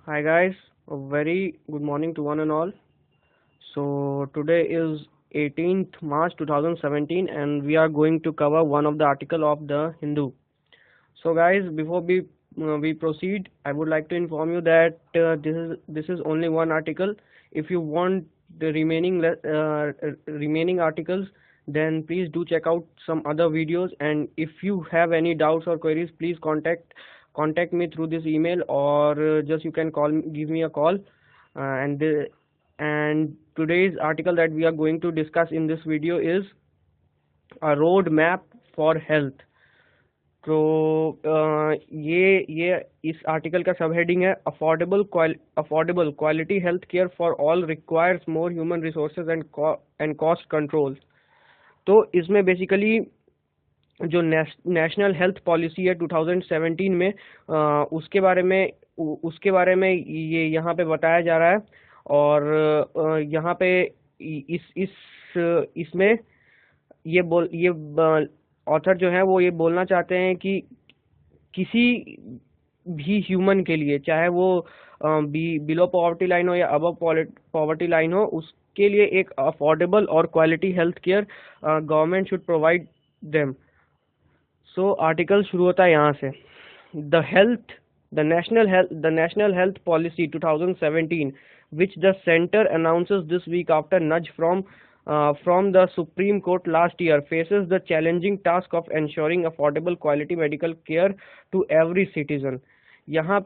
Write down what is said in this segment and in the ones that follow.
Hi guys, a very good morning to one and all. So today is 18th March 2017 and we are going to cover one of the article of the Hindu. So guys, before we proceed, I would like to inform you that this is only one article. If you want the remaining articles, then please do check out some other videos. And if you have any doubts or queries, please contact me through this email or just you can give me a call. And today's article that we are going to discuss in this video is a road map for health. तो ये इस article का सब heading है affordable quality health care for all requires more human resources and cost control. तो इसमें basically जो national health policy है 2017 में उसके बारे में ये यहाँ पे बताया जा रहा है। और यहाँ पे इसमें ये ऑथर जो है वो ये बोलना चाहते हैं कि किसी भी ह्यूमन के लिए, चाहे वो बिलो पॉवर्टी लाइन हो या अबव पॉवर्टी लाइन हो, उसके लिए एक अफोर्डेबल और quality health care government should provide them. So article शुरू होता है यहाँ से। The national health policy 2017 which the center announces this week after nudge from the Supreme Court last year, faces the challenging task of ensuring affordable quality medical care to every citizen। यहाँ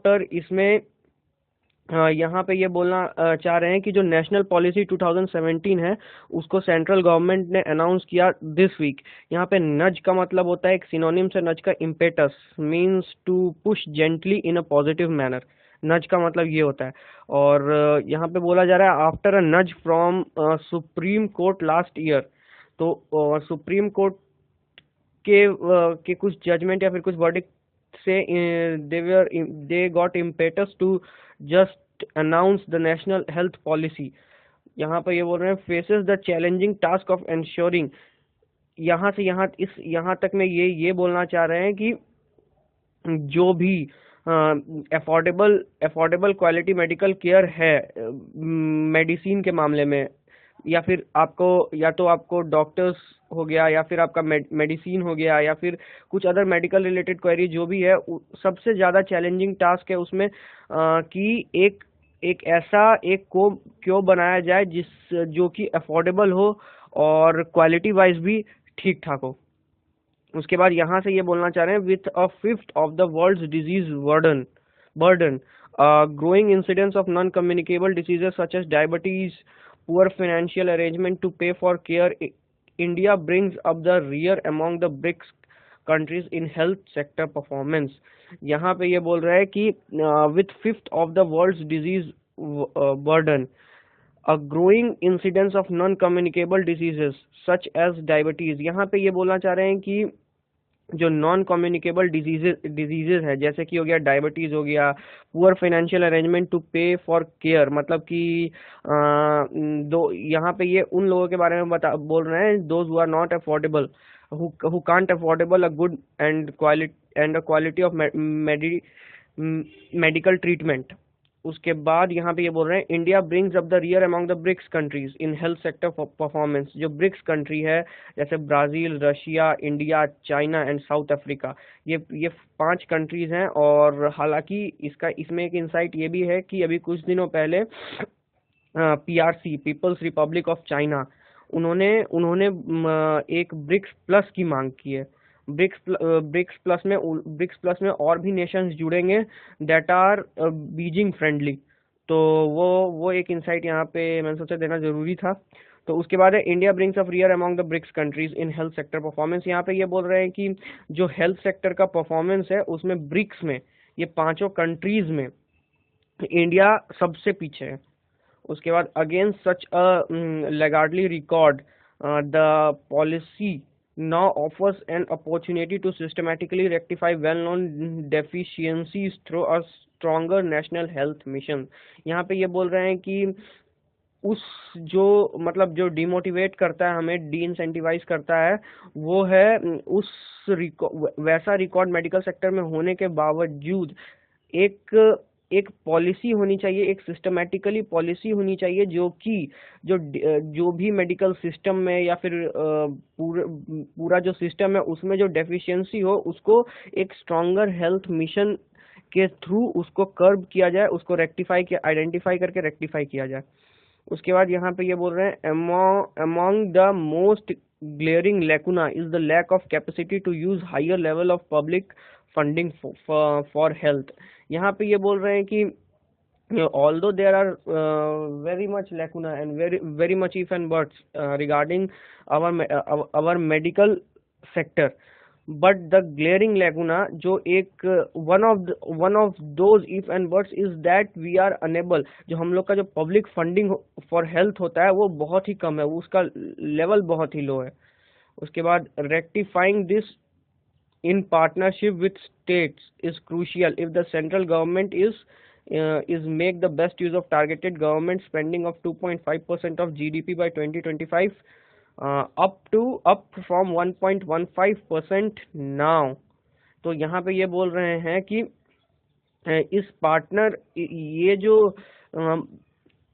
पे ये बोलना चाह रहे हैं कि जो national policy 2017 है उसको सेंट्रल गवर्नमेंट ने अनाउंस किया दिस वीक। यहाँ पे नज का मतलब होता है, एक सिनोनिम से नज का impetus means to push gently in a positive manner. Nudge का मतलब ये होता है। और यहाँ पे बोला जा रहा है after a nudge from supreme court last year. तो सुप्रीम कोर्ट के कुछ जजमेंट या फिर कुछ वर्डिक्ट से they got impetus to just announce the national health policy. यहाँ पर ये बोल रहे हैं faces the challenging task of ensuring. यहाँ तक में ये बोलना चाह रहे हैं कि जो भी अफोर्डेबल क्वालिटी मेडिकल केयर है मेडिसिन के मामले में, या फिर आपको डॉक्टर्स हो गया, या फिर आपका मेडिसिन हो गया, या फिर कुछ अदर मेडिकल रिलेटेड क्वेरी जो भी है, सबसे ज़्यादा चैलेंजिंग टास्क है उसमें कि एक ऐसा को क्यों बनाया जाए जो कि अफोर्डेबल हो और क्वालिटी वाइज भी ठीक ठाक हो। उसके बाद यहाँ से ये बोलना चाह रहे हैं with a fifth of the world's disease burden growing incidence of non communicable diseases such as diabetes, poor financial arrangement to pay for care, India brings up the rear among the BRICS countries in health sector performance. यहाँ पे ये बोल रहा है कि with fifth of the world's disease burden, a growing incidence of non-communicable diseases such as diabetes। यहाँ पे ये बोलना चाह रहे हैं कि जो नॉन कम्युनिकेबल डिजीजेज है, जैसे कि हो गया डायबिटीज, हो गया poor financial arrangement to pay for care, मतलब कि यहाँ पे ये उन लोगों के बारे में बोल रहे हैं those who are not affordable, who can't affordable a good and quality of medical treatment. उसके बाद यहाँ पे ये बोल रहे हैं India brings up the rear among the BRICS countries in health sector performance. जो ब्रिक्स कंट्री है जैसे Brazil, Russia, India, China and South Africa, ये 5 कंट्रीज हैं। और हालांकि इसमें एक इंसाइट ये भी है कि अभी कुछ दिनों पहले PRC, people's republic of China, उन्होंने एक ब्रिक्स प्लस की मांग की है। ब्रिक्स प्लस में और भी नेशंस जुड़ेंगे दैट आर बीजिंग फ्रेंडली। तो वो एक इंसाइट यहाँ पे मैंने सोचा देना जरूरी था। तो उसके बाद है India brings up rear among the BRICS countries in health sector performance. यहाँ पे ये बोल रहे हैं कि जो हेल्थ सेक्टर का परफॉर्मेंस है उसमें ब्रिक्स में ये 5 कंट्रीज में इंडिया सबसे पीछे है। उसके बाद against such a laggardly record the policy now offers an opportunity to systematically rectify well-known deficiencies through a stronger national health mission। यहाँ पे ये बोल रहे हैं कि जो डिमोटिवेट करता है, हमें डी इंसेंटिवाइज करता है, वो है वैसा रिकॉर्ड मेडिकल सेक्टर में होने के बावजूद एक एक पॉलिसी होनी चाहिए, एक सिस्टमेटिकली पॉलिसी होनी चाहिए जो कि जो भी मेडिकल सिस्टम में या फिर पूरा जो सिस्टम है उसमें जो डेफिशिएंसी हो उसको एक स्ट्रॉन्गर हेल्थ मिशन के थ्रू उसको कर्ब किया जाए, उसको रेक्टिफाई किया, आइडेंटिफाई करके रेक्टिफाई किया जाए। उसके बाद यहाँ पे ये बोल रहे हैं among the most glaring lacuna is the lack of capacity to use higher level of public funding for health। यहाँ पे ये बोल रहे हैं कि although there are very much lacuna and very much if and buts regarding our medical sector, but the glaring lacuna जो एक one of those ifs and buts is that we are unable, जो हम लोग का जो public funding for health होता है वो बहुत ही कम है, उसका लेवल बहुत ही लो है। उसके बाद rectifying this in partnership with states is crucial if the central government is make the best use of targeted government spending of 2.5% of GDP by 2025 up from 1.15% now। तो यहाँ पे ये बोल रहे हैं कि इस पार्टनर ये जो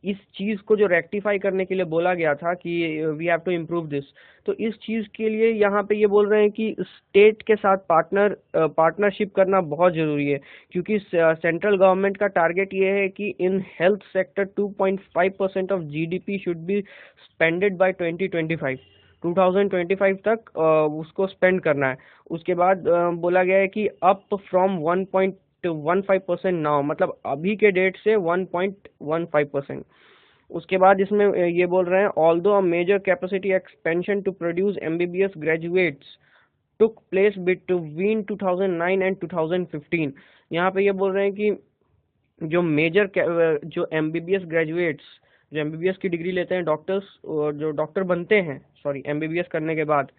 इस चीज को जो रेक्टिफाई करने के लिए बोला गया था कि we have to improve this, तो इस चीज के लिए यहाँ पे ये बोल रहे हैं कि स्टेट के साथ पार्टनरशिप करना बहुत जरूरी है, क्योंकि सेंट्रल गवर्नमेंट का टारगेट ये है कि in health sector 2.5% of GDP should be spended by 2025 तक उसको स्पेंड करना है। उसके बाद बोला गया है कि अप फ्रॉम 1.15% नाउ, मतलब अभी के डेट से 1.15%। उसके बाद इसमें ये बोल रहे हैं although a major capacity expansion to produce MBBS graduates took place between 2009 and 2015। यहाँ पे ये बोल रहे हैं कि जो एमबीबीएस ग्रेजुएट्स जो एमबीबीएस की डिग्री लेते हैं डॉक्टर्स, जो डॉक्टर बनते हैं एमबीबीएस करने के बाद,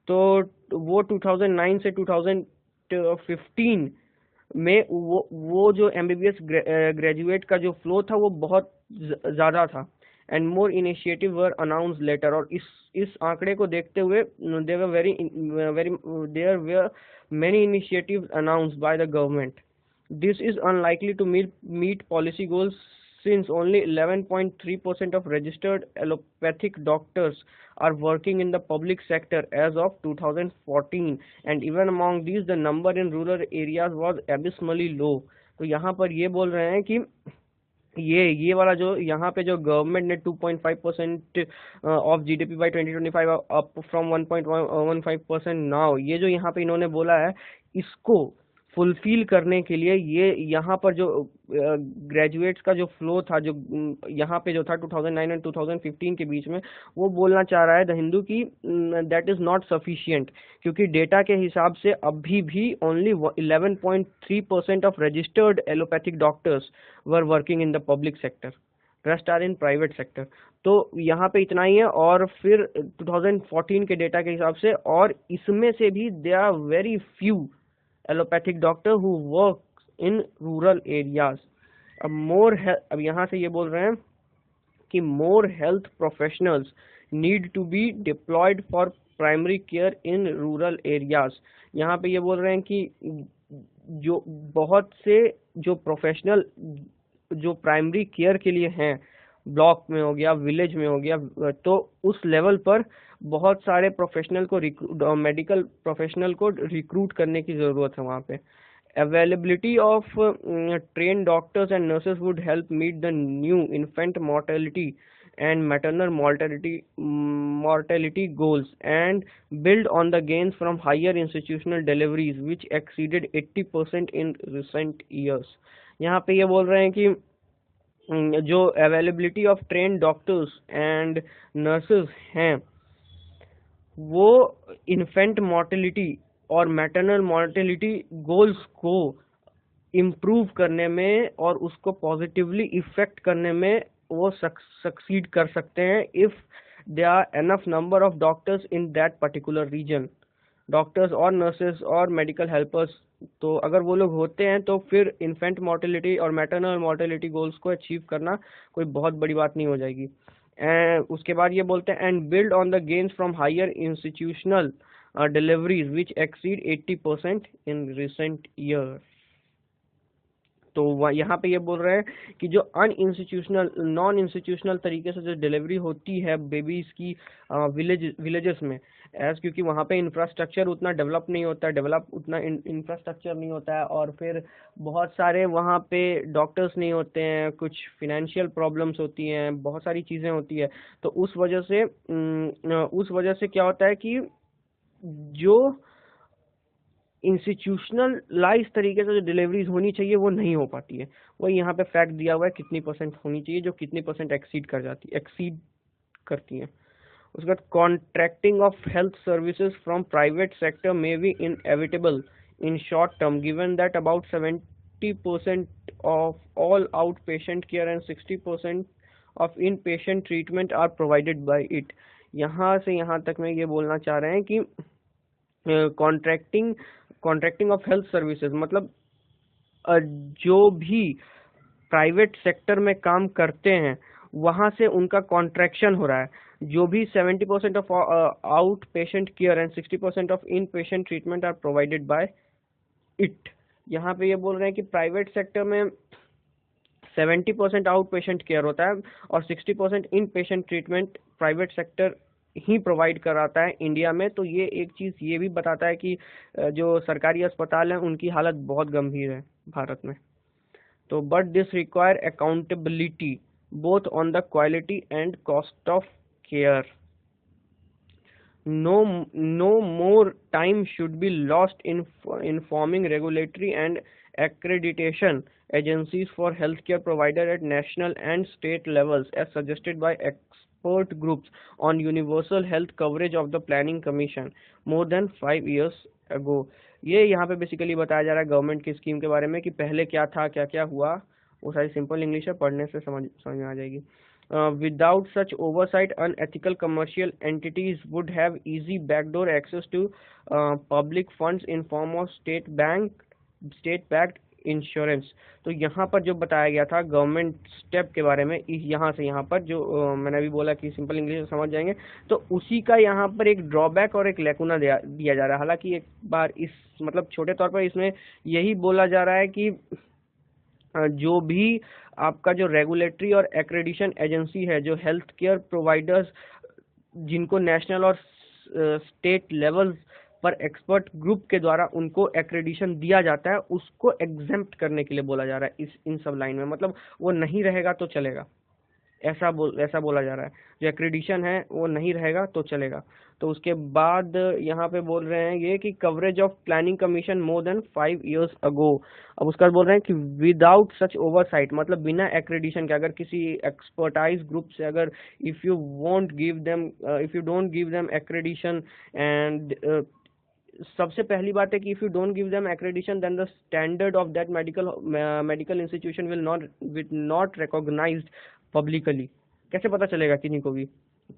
तो वो 2009 से 2015 में वो जो एमबीबीएस ग्रेजुएट का जो फ्लो था वो बहुत ज़्यादा था। And more initiative were announce later, और इस आंकड़े को देखते हुए there were many initiatives announced by the government. This is unlikely to meet policy goals since only 11.3% of registered allopathic doctors are working in the public sector as of 2014, and even among these the number in rural areas was abysmally low। तो यहाँ पर ये बोल रहे हैं कि ये वाला जो यहाँ पे जो गवर्नमेंट ने 2.5% of GDP bye 2025 up from 1.15% now, ये जो यहाँ पे इन्होंने बोला है इसको फुलफिल करने के लिए ये यहाँ पर जो ग्रेजुएट्स का जो फ्लो था, जो यहाँ पे जो था 2009 एंड 2015 के बीच में, वो बोलना चाह रहा है द हिंदू की दैट इज नॉट सफिशिएंट, क्योंकि डेटा के हिसाब से अभी भी only 11.3% of registered allopathic doctors were working in the public sector, rest are in private sector. तो यहाँ पे इतना ही है। और फिर 2014 के डेटा के हिसाब से, और इसमें से भी they are very few allopathic doctor who work in rural areas. अब यहाँ से ये बोल रहे हैं कि more health professionals need to be deployed for primary care in rural areas. यहाँ पे ये बोल रहे हैं कि जो बहुत से जो प्रोफेशनल जो प्राइमरी केयर के लिए हैं, ब्लॉक में हो गया, विलेज में हो गया, तो उस लेवल पर बहुत सारे प्रोफेशनल को मेडिकल प्रोफेशनल को रिक्रूट करने की ज़रूरत है वहाँ पे। Availability of train doctors and nurses would help meet the new infant mortality and maternal mortality goals and build on the gains from higher institutional deliveries which exceeded 80% in recent years। यहाँ पे ये बोल रहे हैं कि जो availability of train doctors and nurses हैं वो इन्फेंट मोर्टेलिटी और मैटरनल मोर्टेलिटी गोल्स को इम्प्रूव करने में और उसको पॉजिटिवली इफेक्ट करने में वो सक्सीड कर सकते हैं if they are enough number of doctors in that particular region, doctors और नर्सेज और मेडिकल हेल्पर्स। तो अगर वो लोग होते हैं तो फिर इन्फेंट मोर्टेलिटी और मैटरनल मोर्टेलिटी गोल्स को अचीव करना कोई बहुत बड़ी बात नहीं हो जाएगी। एंड उसके बाद ये बोलते हैं and build on the gains from higher institutional deliveries which exceed 80% in recent year. तो यहाँ पे ये बोल रहे हैं कि जो नॉन इंस्टीट्यूशनल तरीके से जो डिलीवरी होती है बेबीज की विलेजेस में, क्योंकि वहाँ पे इंफ्रास्ट्रक्चर उतना डेवलप नहीं होता है, इंफ्रास्ट्रक्चर नहीं होता है, और फिर बहुत सारे वहाँ पे डॉक्टर्स नहीं होते हैं, कुछ फिनेंशियल प्रॉब्लम्स होती हैं, बहुत सारी चीज़ें होती है। तो उस वजह से क्या होता है कि जो इंस्टीट्यूशनलाइज तरीके से जो डिलीवरीज होनी चाहिए वो नहीं हो पाती है। वही यहाँ पे फैक्ट दिया हुआ है कितनी परसेंट होनी चाहिए, जो कितनी परसेंट एक्सीड करती है। उसके बाद contracting of health services from private sector may be inevitable in short term given that about 70% of all outpatient care and 60% of inpatient treatment are provided by it. यहाँ से यहाँ तक में ये बोलना चाह रहे हैं कि कॉन्ट्रैक्टिंग ऑफ हेल्थ सर्विसेज मतलब जो भी प्राइवेट सेक्टर में काम करते हैं वहां से उनका कॉन्ट्रैक्शन हो रहा है। जो भी 70% of outpatient care and 60% of inpatient treatment are provided by it. यहाँ पे ये बोल रहे हैं कि प्राइवेट सेक्टर में 70% आउट पेशेंट केयर होता है और 60% इन पेशेंट ट्रीटमेंट प्राइवेट सेक्टर ही प्रोवाइड कराता है इंडिया में। तो ये एक चीज़ ये भी बताता है कि जो सरकारी अस्पताल हैं उनकी हालत बहुत गंभीर है भारत में। तो but this require accountability both on the quality and cost of care. No more time should be lost in informing regulatory and accreditation agencies for healthcare provider at national and state levels as suggested by expert groups on universal health coverage of the planning commission more than 5 years ago। ये यहाँ पे basically बताया जा रहा है government की scheme के बारे में कि पहले क्या था, क्या क्या हुआ। वो सारी सिंपल इंग्लिश है, पढ़ने से समझ में आ जाएगी। Without such oversight, unethical commercial entities would have easy backdoor access to public funds in form of state-backed insurance. तो यहाँ पर जो बताया गया था गवर्नमेंट स्टेप के बारे में, यहाँ से यहाँ पर जो मैंने अभी बोला कि सिंपल इंग्लिश में समझ जाएंगे, तो उसी का यहाँ पर एक ड्रॉबैक और एक लैकुना दिया जा रहा है। हालांकि एक बार इस मतलब छोटे तौर पर इसमें यही बोला जा रहा है कि जो भी आपका जो रेगुलेटरी और एक्रेडिशन एजेंसी है, जो हेल्थ केयर प्रोवाइडर्स जिनको नेशनल और स्टेट लेवल पर एक्सपर्ट ग्रुप के द्वारा उनको एक्रेडिशन दिया जाता है, उसको एग्जेम्प्ट करने के लिए बोला जा रहा है इन सब लाइन में। मतलब वो नहीं रहेगा तो चलेगा, ऐसा बोला जा रहा है। जो एक्रेडिशन है वो नहीं रहेगा तो चलेगा। तो उसके बाद यहाँ पे बोल रहे हैं ये कि coverage of planning commission more than 5 years ago। अब उसका बोल रहे हैं कि विदाउट सच ओवरसाइट, मतलब बिना एक्रेडिशन के, अगर किसी एक्सपर्टाइज ग्रुप से अगर if you don't give them accreditation and सबसे पहली बात है कि if you don't give them accreditation then the standard of that medical institution will not recognized publicly. कैसे पता चलेगा किन्हीं को भी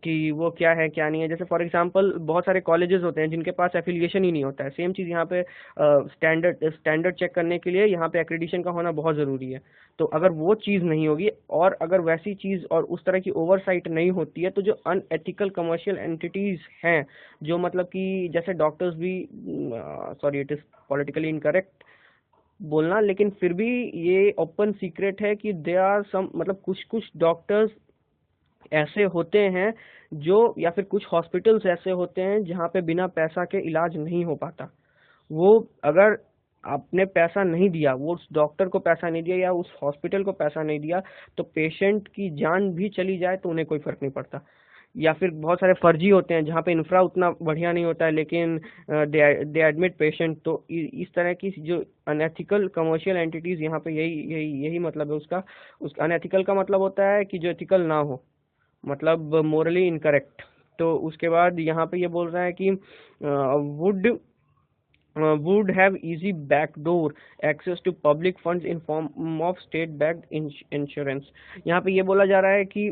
कि वो क्या है क्या नहीं है? जैसे फॉर एग्जांपल बहुत सारे कॉलेजेस होते हैं जिनके पास एफिलिएशन ही नहीं होता है। सेम चीज़ यहाँ पे स्टैंडर्ड चेक करने के लिए यहाँ पे एक्रेडिशन का होना बहुत ज़रूरी है। तो अगर वो चीज़ नहीं होगी और अगर वैसी चीज़ और उस तरह की ओवरसाइट नहीं होती है, तो जो अनएथिकल कमर्शियल एंटिटीज़ हैं, जो मतलब कि जैसे डॉक्टर्स भी, sorry it is politically incorrect बोलना, लेकिन फिर भी ये ओपन सीक्रेट है कि दे आर सम, मतलब कुछ डॉक्टर्स ऐसे होते हैं जो, या फिर कुछ हॉस्पिटल्स ऐसे होते हैं जहाँ पे बिना पैसा के इलाज नहीं हो पाता। वो अगर आपने पैसा नहीं दिया, वो उस डॉक्टर को पैसा नहीं दिया या उस हॉस्पिटल को पैसा नहीं दिया, तो पेशेंट की जान भी चली जाए तो उन्हें कोई फर्क नहीं पड़ता। या फिर बहुत सारे फर्जी होते हैं जहाँ पे इंफ्रा उतना बढ़िया नहीं होता है लेकिन दे एडमिट पेशेंट। तो इस तरह की जो अनएथिकल कमर्शियल एंटिटीज, यहाँ पे यही मतलब है उसका अनएथिकल का मतलब होता है कि जो एथिकल ना हो, मतलब मोरली इनकरेक्ट। तो उसके बाद यहाँ पे ये बोल रहा है कि would have easy backdoor access to public funds in form of state backed insurance। यहाँ पे ये बोला जा रहा है कि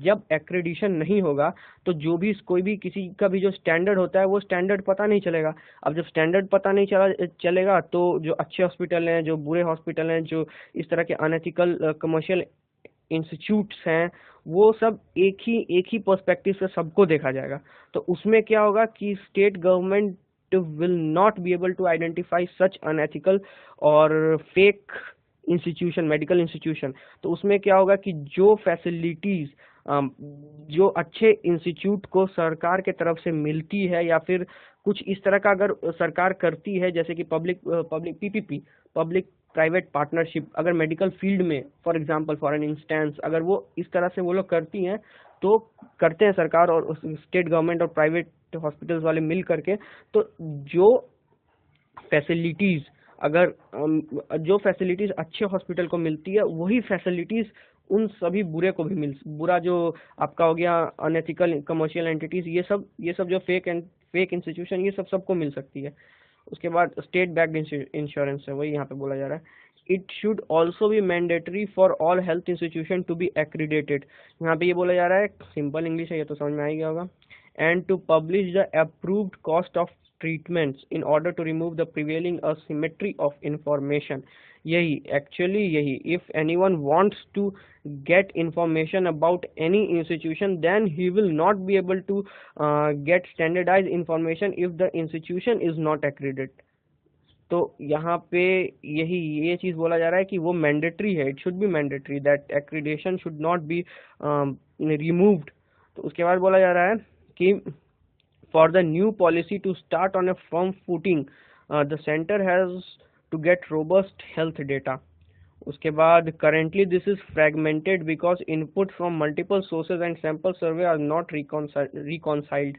जब एक्रेडिशन नहीं होगा तो जो भी कोई भी किसी का भी जो स्टैंडर्ड होता है वो स्टैंडर्ड पता नहीं चलेगा। अब जब स्टैंडर्ड पता नहीं चलेगा तो जो अच्छे हॉस्पिटल हैं, जो बुरे हॉस्पिटल हैं, जो इस तरह के अनएथिकल कमर्शियल इंस्टीट्यूट्स हैं, वो सब एक ही पर्सपेक्टिव से सबको देखा जाएगा। तो उसमें क्या होगा कि state government will not be able to identify such unethical or fake institution, medical institution, तो उसमें क्या होगा कि जो फैसिलिटीज जो अच्छे इंस्टीट्यूट को सरकार के तरफ से मिलती है, या फिर कुछ इस तरह का अगर सरकार करती है, जैसे कि public public PPP, public private partnership, अगर मेडिकल फील्ड में for example, for an instance, अगर वो इस तरह से वो लोग करती हैं, तो करते हैं सरकार और स्टेट गवर्नमेंट और प्राइवेट हॉस्पिटल्स वाले मिल करके, तो जो फैसिलिटीज अगर जो फैसिलिटीज अच्छे हॉस्पिटल को मिलती है, वही फैसिलिटीज उन सभी बुरे को भी बुरा जो आपका हो गया अनएथिकल कमर्शियल एंटिटीज, ये सब जो फेक इंस्टीट्यूशन, ये सब सबको मिल सकती है। उसके बाद स्टेट बैक्ड इंश्योरेंस है, वही यहाँ पे बोला जा रहा है। It should also be mandatory for all health institution to be accredited. यहाँ पे ये बोला जा रहा है, सिंपल इंग्लिश है, ये तो समझ में आ ही गया होगा। And to publish the approved cost of treatments in order to remove the prevailing asymmetry of information। यही if anyone wants to get information about any institution, then he will not be able to get standardized information if the institution is not accredited। तो यहाँ पे ये चीज बोला जा रहा है कि वो मैंडेटरी है, it should be mandatory, that accreditation should not be removed. तो उसके बाद बोला जा रहा है कि for the new policy to start on a firm footing, the center has to get robust health data। उसके बाद currently this is fragmented because input from multiple sources and sample survey are not reconciled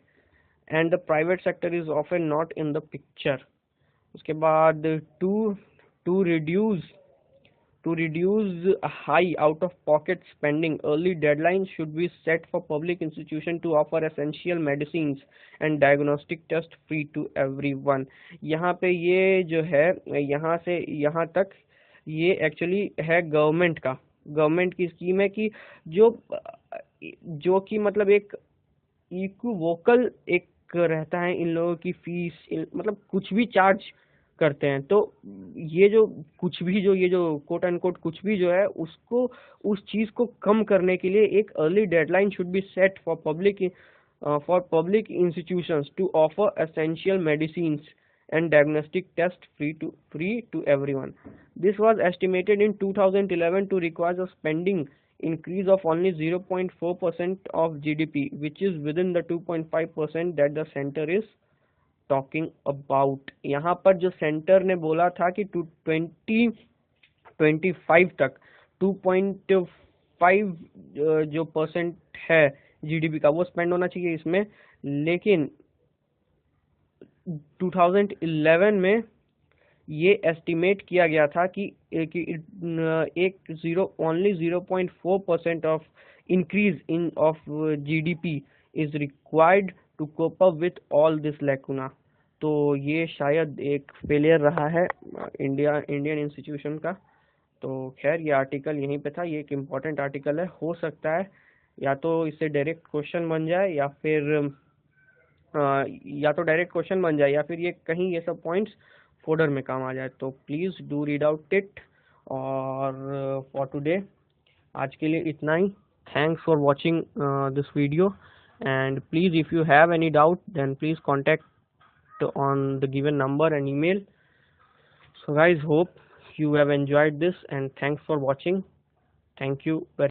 and the private sector is often not in the picture। उसके बाद to reduce high out of pocket spending, early deadlines should be set for public institution to offer essential medicines and diagnostic test free to everyone। यहाँ पे ये जो है, यहाँ से यहाँ तक ये एक्चुअली है गवर्नमेंट की स्कीम है कि जो कि मतलब एक इक्विवोकल एक रहता है इन लोगों की फीस, मतलब कुछ भी चार्ज करते हैं। तो ये जो कोट एंड कोट कुछ भी जो है, उसको उस चीज को कम करने के लिए एक early deadline should be set for public institutions to offer essential medicines and diagnostic test free to everyone। This was estimated in 2011 to require a spending increase of only 0.4% of GDP, which is within the 2.5% that the center is talking about। यहाँ पर जो centre ने बोला था कि 2025 तक 2.5 जो percent है जीडीपी का वो स्पेंड होना चाहिए इसमें, लेकिन 2011 में ये एस्टिमेट किया गया था कि only 0.4% of increase in of GDP is required to cope up with all this lacuna. तो ये शायद एक फेलियर रहा है इंडियन इंस्टीट्यूशन का। तो खैर ये आर्टिकल यहीं पे था, ये एक इम्पॉर्टेंट आर्टिकल है, हो सकता है या तो इससे डायरेक्ट क्वेश्चन बन जाए या फिर या फिर ये कहीं ये सब पॉइंट्स फोल्डर में काम आ जाए। तो please do read out it. और फॉर टुडे आज के लिए इतना ही। Thanks for watching this video and please if you have any doubt then please contact on the given number and email। So guys, hope you have enjoyed this and thanks for watching। Thank you very